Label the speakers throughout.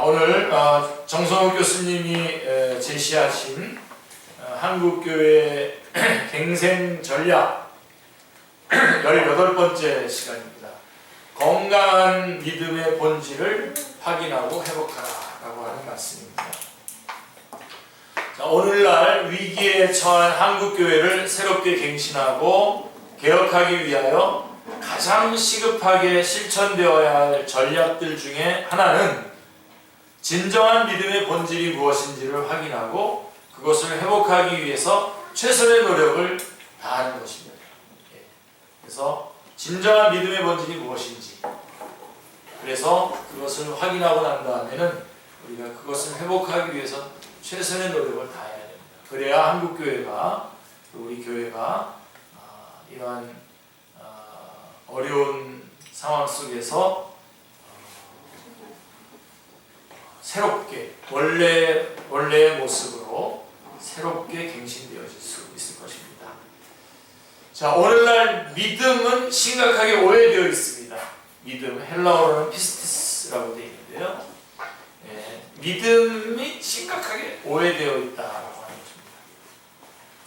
Speaker 1: 오늘 정성욱 교수님이 제시하신 한국교회 갱생 전략 18번째 시간입니다. 건강한 믿음의 본질을 확인하고 회복하라 라고 하는 말씀입니다. 자, 오늘날 위기에 처한 한국교회를 새롭게 갱신하고 개혁하기 위하여 가장 시급하게 실천되어야 할 전략들 중에 하나는 진정한 믿음의 본질이 무엇인지를 확인하고 그것을 회복하기 위해서 최선의 노력을 다하는 것입니다. 그래서 진정한 믿음의 본질이 무엇인지, 그래서 그것을 확인하고 난 다음에는 우리가 그것을 회복하기 위해서 최선의 노력을 다해야 됩니다. 그래야 한국교회가, 우리 교회가 이러한 어려운 상황 속에서 새롭게 원래의 모습으로 새롭게 갱신되어질 수 있을 것입니다. 자, 오늘날 믿음은 심각하게 오해되어 있습니다. 믿음, 헬라어로는 피스티스라고 되어 있는데요. 믿음이 심각하게 오해되어 있다라고 하는 것입니다.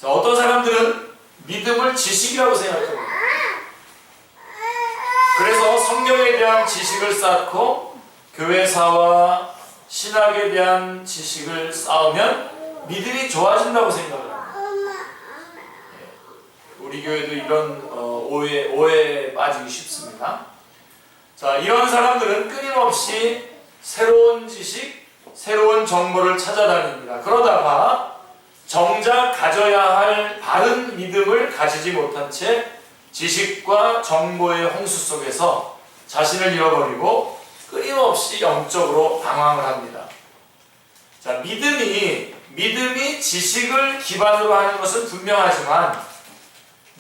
Speaker 1: 자, 어떤 사람들은 믿음을 지식이라고 생각합니다. 그래서 성경에 대한 지식을 쌓고 교회사와 신학에 대한 지식을 쌓으면 믿음이 좋아진다고 생각을 합니다. 우리 교회도 이런 오해에 빠지기 쉽습니다. 자, 이런 사람들은 끊임없이 새로운 지식, 새로운 정보를 찾아다닙니다. 그러다가 정작 가져야 할 바른 믿음을 가지지 못한 채 지식과 정보의 홍수 속에서 자신을 잃어버리고 끊임없이 영적으로 방황을 합니다. 자, 믿음이 지식을 기반으로 하는 것은 분명하지만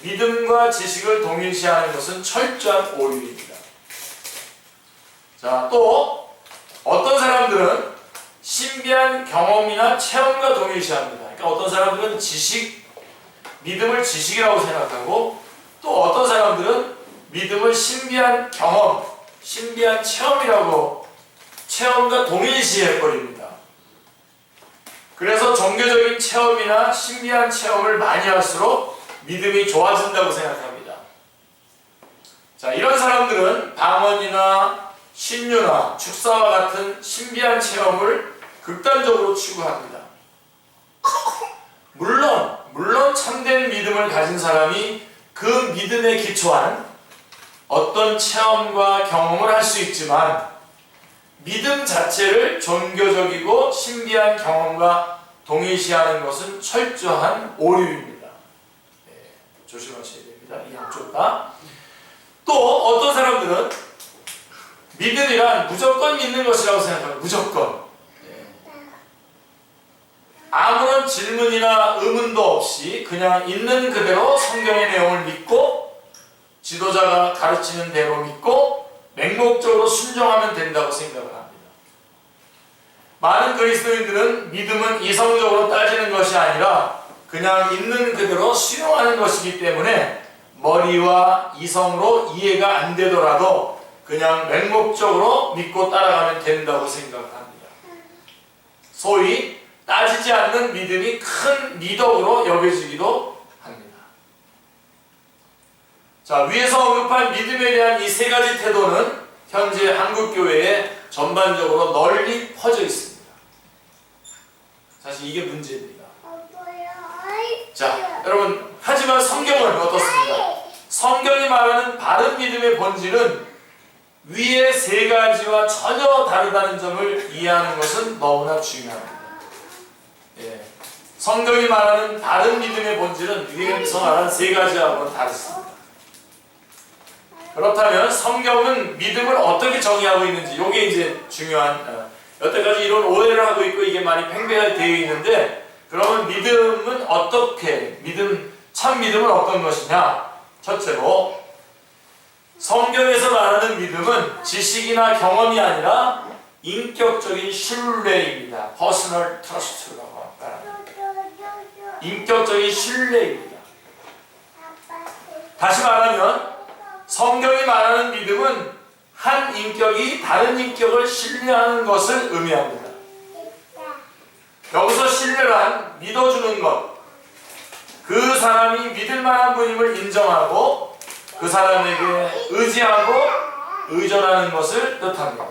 Speaker 1: 믿음과 지식을 동일시하는 것은 철저한 오류입니다. 자, 또 어떤 사람들은 신비한 경험이나 체험과 동일시합니다. 그러니까 어떤 사람들은 믿음을 지식이라고 생각하고 또 어떤 사람들은 믿음을 신비한 경험, 신비한 체험과 동일시해버립니다. 그래서 종교적인 체험이나 신비한 체험을 많이 할수록 믿음이 좋아진다고 생각합니다. 자, 이런 사람들은 방언이나 신유나 축사와 같은 신비한 체험을 극단적으로 추구합니다. 물론 참된 믿음을 가진 사람이 그 믿음에 기초한 어떤 체험과 경험을 할 수 있지만 믿음 자체를 종교적이고 신비한 경험과 동일시하는 것은 철저한 오류입니다. 조심하셔야 됩니다. 이 양쪽 다. 또 어떤 사람들은 믿음이란 무조건 믿는 것이라고 생각합니다. 무조건. 아무런 질문이나 의문도 없이 그냥 있는 그대로 성경의 내용을 믿고 지도자가 가르치는 대로 믿고 맹목적으로 순종하면 된다고 생각을 합니다. 많은 그리스도인들은 믿음은 이성적으로 따지는 것이 아니라 그냥 있는 그대로 수용하는 것이기 때문에 머리와 이성으로 이해가 안 되더라도 그냥 맹목적으로 믿고 따라가면 된다고 생각합니다. 소위 따지지 않는 믿음이 큰 미덕으로 여겨지기도 합니다. 자, 위에서 언급한 믿음에 대한 이 세 가지 태도는 현재 한국교회에 전반적으로 널리 퍼져 있습니다. 사실 이게 문제입니다. 자, 여러분, 하지만 성경은 어떻습니까? 성경이 말하는 바른 믿음의 본질은 위의 세 가지와 전혀 다르다는 점을 이해하는 것은 너무나 중요합니다. 성경이 말하는 바른 믿음의 본질은 위에서 말하는 세 가지하고는 다르습니다. 그렇다면 성경은 믿음을 어떻게 정의하고 있는지, 이게 이제 중요한, 여태까지 이런 오해를 하고 있고 이게 많이 팽배하게 되어 있는데, 그러면 믿음은 어떻게, 참 믿음은 어떤 것이냐? 첫째로 성경에서 말하는 믿음은 지식이나 경험이 아니라 인격적인 신뢰입니다. Personal Trust라고 합니다. 인격적인 신뢰입니다. 다시 말하면 성경이 말하는 믿음은 한 인격이 다른 인격을 신뢰하는 것을 의미합니다. 여기서 신뢰란 믿어주는 것, 그 사람이 믿을 만한 분임을 인정하고 그 사람에게 의지하고 의존하는 것을 뜻합니다.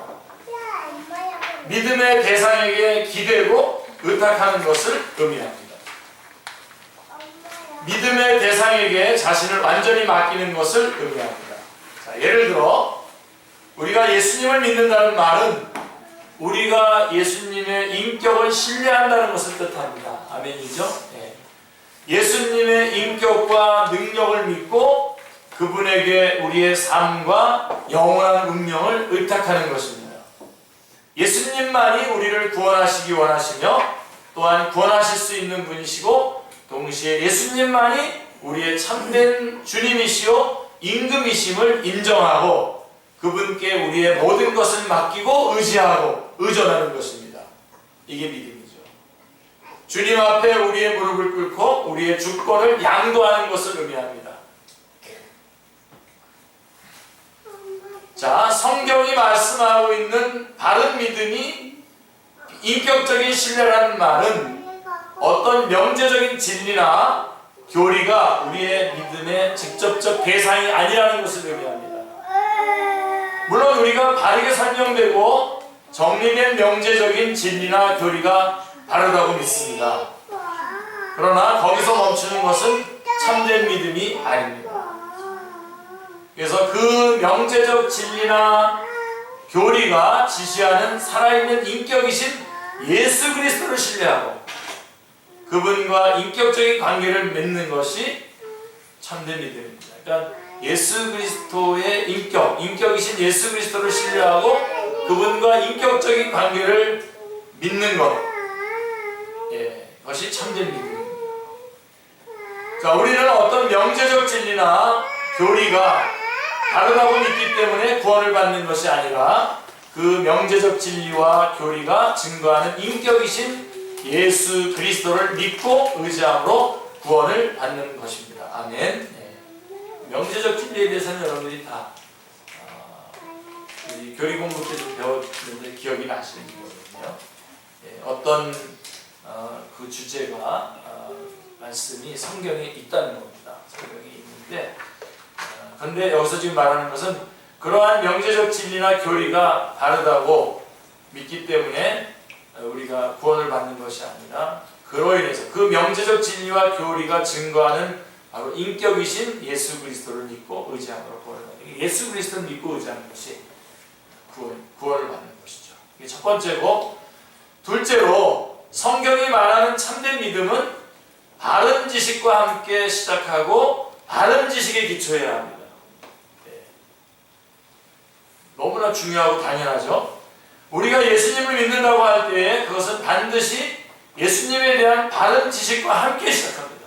Speaker 1: 믿음의 대상에게 기대고 의탁하는 것을 의미합니다. 믿음의 대상에게 자신을 완전히 맡기는 것을 의미합니다. 자, 예를 들어 우리가 예수님을 믿는다는 말은 우리가 예수님의 인격을 신뢰한다는 것을 뜻합니다. 아멘이죠? 네. 예수님의 인격과 능력을 믿고 그분에게 우리의 삶과 영원한 운명을 의탁하는 것입니다. 예수님만이 우리를 구원하시기 원하시며 또한 구원하실 수 있는 분이시고 동시에 예수님만이 우리의 참된 주님이시요 임금이심을 인정하고 그분께 우리의 모든 것을 맡기고 의지하고 의존하는 것입니다. 이게 믿음이죠. 주님 앞에 우리의 무릎을 꿇고 우리의 주권을 양도하는 것을 의미합니다. 자, 성경이 말씀하고 있는 바른 믿음이 인격적인 신뢰라는 말은 어떤 명제적인 진리나 교리가 우리의 믿음의 직접적 대상이 아니라는 것을 의미합니다. 물론 우리가 바르게 설명되고 정리된 명제적인 진리나 교리가 바르다고 믿습니다. 그러나 거기서 멈추는 것은 참된 믿음이 아닙니다. 그래서 그 명제적 진리나 교리가 지시하는 살아있는 인격이신 예수 그리스도를 신뢰하고 그분과 인격적인 관계를 맺는 것이 참된 믿음입니다. 그러니까 예수 그리스도의 인격이신 예수 그리스도를 신뢰하고 그분과 인격적인 관계를 믿는 것, 그것이 참된 믿음입니다. 자, 우리는 어떤 명제적 진리나 교리가 다르다고 믿기 때문에 구원을 받는 것이 아니라 그 명제적 진리와 교리가 증거하는 인격이신 예수 그리스도를 믿고 의지함으로 구원을 받는 것입니다. 아멘. 명제적 진리에 대해서는 여러분들이 다 우리 교리 공부 때 좀 배웠는데 기억이 나시는지 모르겠네요. 어떤 그 주제가 말씀이 성경에 있다는 겁니다. 성경에 있는데 그런데 여기서 지금 말하는 것은 그러한 명제적 진리나 교리가 다르다고 믿기 때문에 우리가 구원을 받는 것이 아니라 그로 인해서 그 명제적 진리와 교리가 증거하는 바로 인격이신 예수 그리스도를 믿고 의지함으로 구원을 받는 게 예수 그리스도를 믿고 의지하는 것이 구원을 받는 것이죠. 이게 첫 번째고 둘째로 성경이 말하는 참된 믿음은 바른 지식과 함께 시작하고 바른 지식에 기초해야 합니다. 너무나 중요하고 당연하죠. 우리가 예수님을 믿는다고 할 때 그것은 반드시 예수님에 대한 바른 지식과 함께 시작합니다.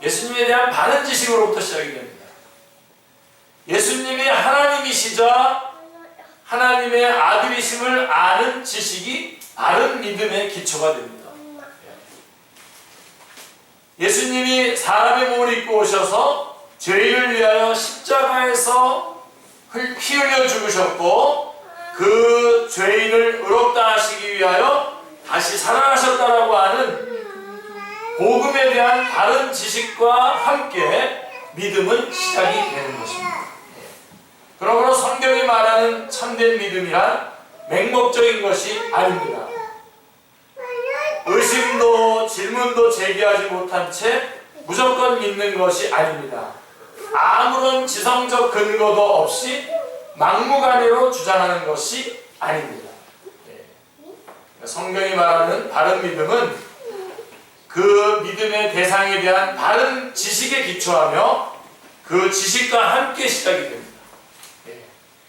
Speaker 1: 예수님에 대한 바른 지식으로부터 시작이 됩니다. 예수님이 하나님이시자 하나님의 아들이심을 아는 지식이 바른 믿음의 기초가 됩니다. 예수님이 사람의 몸을 입고 오셔서 죄인을 위하여 십자가에서 피 흘려 죽으셨고 그 죄인을 의롭다 하시기 위하여 다시 살아나셨다라고 하는 복음에 대한 바른 지식과 함께 믿음은 시작이 되는 것입니다. 그러므로 성경이 말하는 참된 믿음이란 맹목적인 것이 아닙니다. 의심도 질문도 제기하지 못한 채 무조건 믿는 것이 아닙니다. 아무런 지성적 근거도 없이 막무가내로 주장하는 것이 아닙니다. 성경이 말하는 바른 믿음은 그 믿음의 대상에 대한 바른 지식에 기초하며 그 지식과 함께 시작이 됩니다.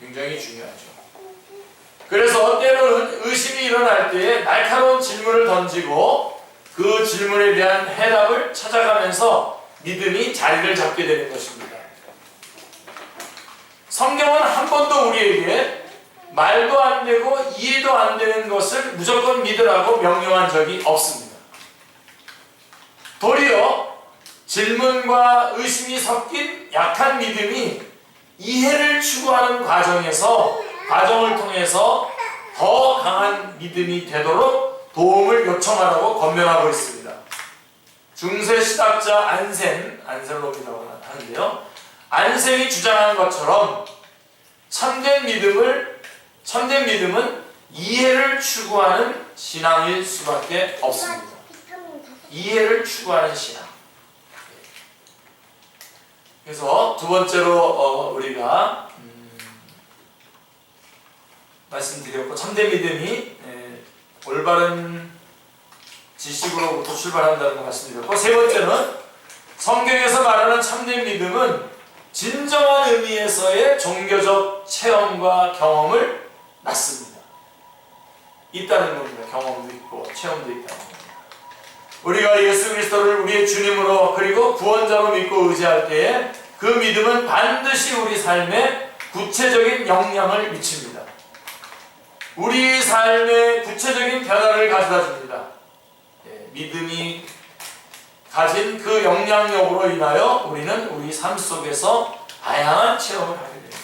Speaker 1: 굉장히 중요하죠. 그래서 때로는 의심이 일어날 때 날카로운 질문을 던지고 그 질문에 대한 해답을 찾아가면서 믿음이 자리를 잡게 되는 것입니다. 성경은 한 번도 우리에게 말도 안 되고 이해도 안 되는 것을 무조건 믿으라고 명령한 적이 없습니다. 도리어 질문과 의심이 섞인 약한 믿음이 이해를 추구하는 과정을 통해서 더 강한 믿음이 되도록 도움을 요청하라고 권면하고 있습니다. 중세 신학자 안셀롬이라고 하는데요. 안셀이 주장한 것처럼 참된 믿음은 이해를 추구하는 신앙일 수밖에 없습니다. 이해를 추구하는 신앙. 그래서 두 번째로 우리가 말씀드렸고, 참된 믿음이 올바른 지식으로부터 출발한다는 걸 말씀드렸고, 세 번째는 성경에서 말하는 참된 믿음은 진정한 의미에서의 종교적 체험과 경험을 낳습니다. 있다는 겁니다. 경험도 있고 체험도 있다는 겁니다. 우리가 예수 그리스도를 우리의 주님으로 그리고 구원자로 믿고 의지할 때에 그 믿음은 반드시 우리 삶에 구체적인 영향을 미칩니다. 우리 삶에 구체적인 변화를 가져다 줍니다. 믿음이 가진 그 영향력으로 인하여 우리는 우리 삶 속에서 다양한 체험을 하게 됩니다.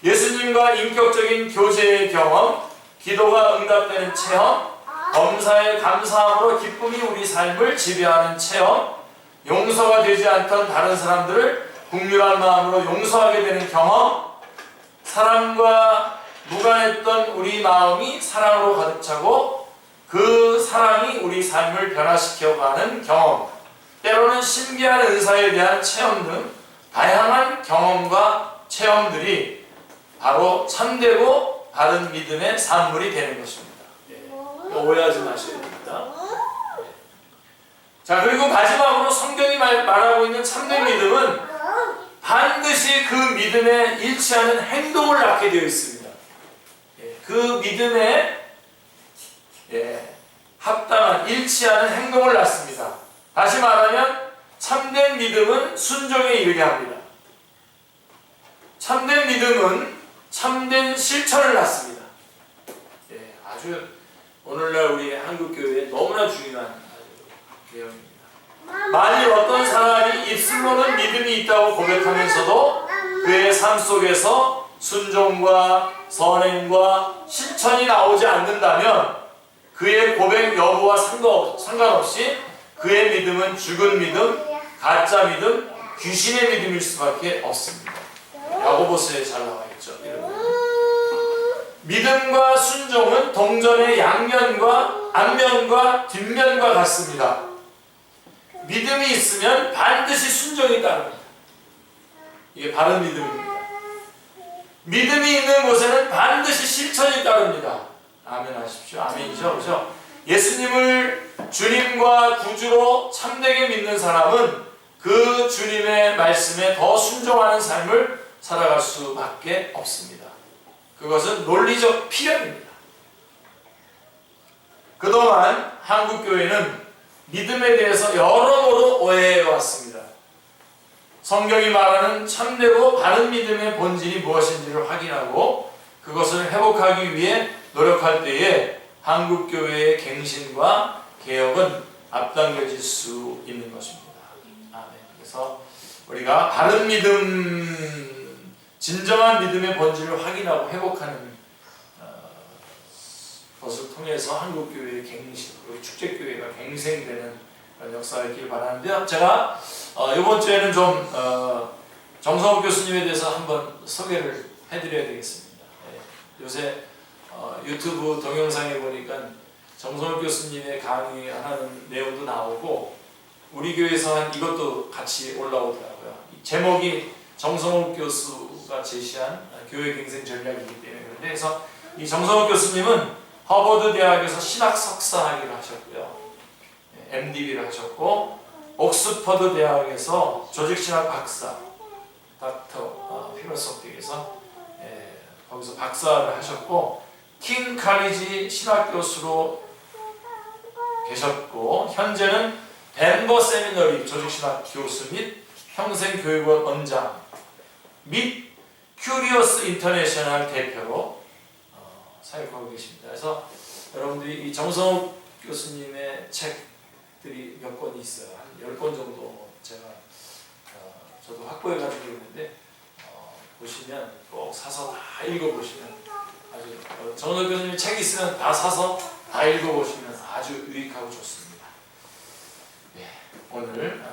Speaker 1: 예수님과 인격적인 교제의 경험, 기도가 응답되는 체험, 범사의 감사함으로 기쁨이 우리 삶을 지배하는 체험, 용서가 되지 않던 다른 사람들을 국률한 마음으로 용서하게 되는 경험, 사랑과 무관했던 우리 마음이 사랑으로 가득 차고 그 사랑이 우리 삶을 변화시켜가는 경험, 때로는 신비한 은사에 대한 체험 등 다양한 경험과 체험들이 바로 참되고 바른 믿음의 산물이 되는 것입니다. 오해하지 마셔야 됩니다. 자, 그리고 마지막으로 성경이 말하고 있는 참된 믿음은 반드시 그 믿음에 일치하는 행동을 낳게 되어 있습니다. 그 믿음에 합당한 일치하는 행동을 낳습니다. 다시 말하면 참된 믿음은 순종에 이르게 합니다. 참된 믿음은 참된 실천을 낳습니다. 아주 오늘날 우리 한국교회에 너무나 중요한 내용입니다. 만일 어떤 사람이 입술로는 믿음이 있다고 고백하면서도 그의 삶 속에서 순종과 선행과 실천이 나오지 않는다면 그의 고백 여부와 상관없이 그의 믿음은 죽은 믿음, 가짜 믿음, 귀신의 믿음일 수밖에 없습니다. 야고보서에 잘 나와 있죠. 믿음과 순종은 동전의 양면과 앞면과 뒷면과 같습니다. 믿음이 있으면 반드시 순종이 따릅니다. 이게 바른 믿음입니다. 믿음이 있는 곳에는 반드시 실천이 따릅니다. 아멘 하십시오. 아멘이죠. 그렇죠? 예수님을 주님과 구주로 참되게 믿는 사람은 그 주님의 말씀에 더 순종하는 삶을 살아갈 수밖에 없습니다. 그것은 논리적 필연입니다. 그동안 한국교회는 믿음에 대해서 여러모로 오해해 왔습니다. 성경이 말하는 참되고 바른 믿음의 본질이 무엇인지를 확인하고 그것을 회복하기 위해 노력할 때에 한국교회의 갱신과 개혁은 앞당겨질 수 있는 것입니다. 아멘. 그래서 우리가 바른 믿음, 진정한 믿음의 본질을 확인하고 회복하는 것을 통해서 한국교회의 갱신, 그리고 축제교회가 갱생되는 역사가 있길 바라는데요. 제가 이번 주에는 좀 정성욱 교수님에 대해서 한번 소개를 해드려야 되겠습니다. 요새 유튜브 동영상에 보니까 정성욱 교수님의 강의하는 내용도 나오고 우리 교회에서 한 이것도 같이 올라오더라고요. 제목이 정성욱 교수가 제시한 교회 갱생 전략이기 때문에 그래서 이 정성욱 교수님은 하버드 대학에서 신학 석사학위를 하셨고요, MDB를 하셨고 옥스퍼드 대학에서 조직신학 박사, 닥터 필로소피에서 거기서 박사를 하셨고 킹 칼리지 신학 교수로 계셨고 현재는 덴버 세미너리 조직신학 교수 및 평생교육원 원장 및 큐리어스 인터내셔널 대표로 사역하고 계십니다. 그래서 여러분들이 이 정성욱 교수님의 책들이 몇 권이 있어요. 한 10권 정도 제가 저도 확보해 가지고 있는데 보시면 꼭 사서 다 읽어보시면 아주 정은호 교수님 책 있으면 다 사서 다 읽어보시면 아주 유익하고 좋습니다. 네, 오늘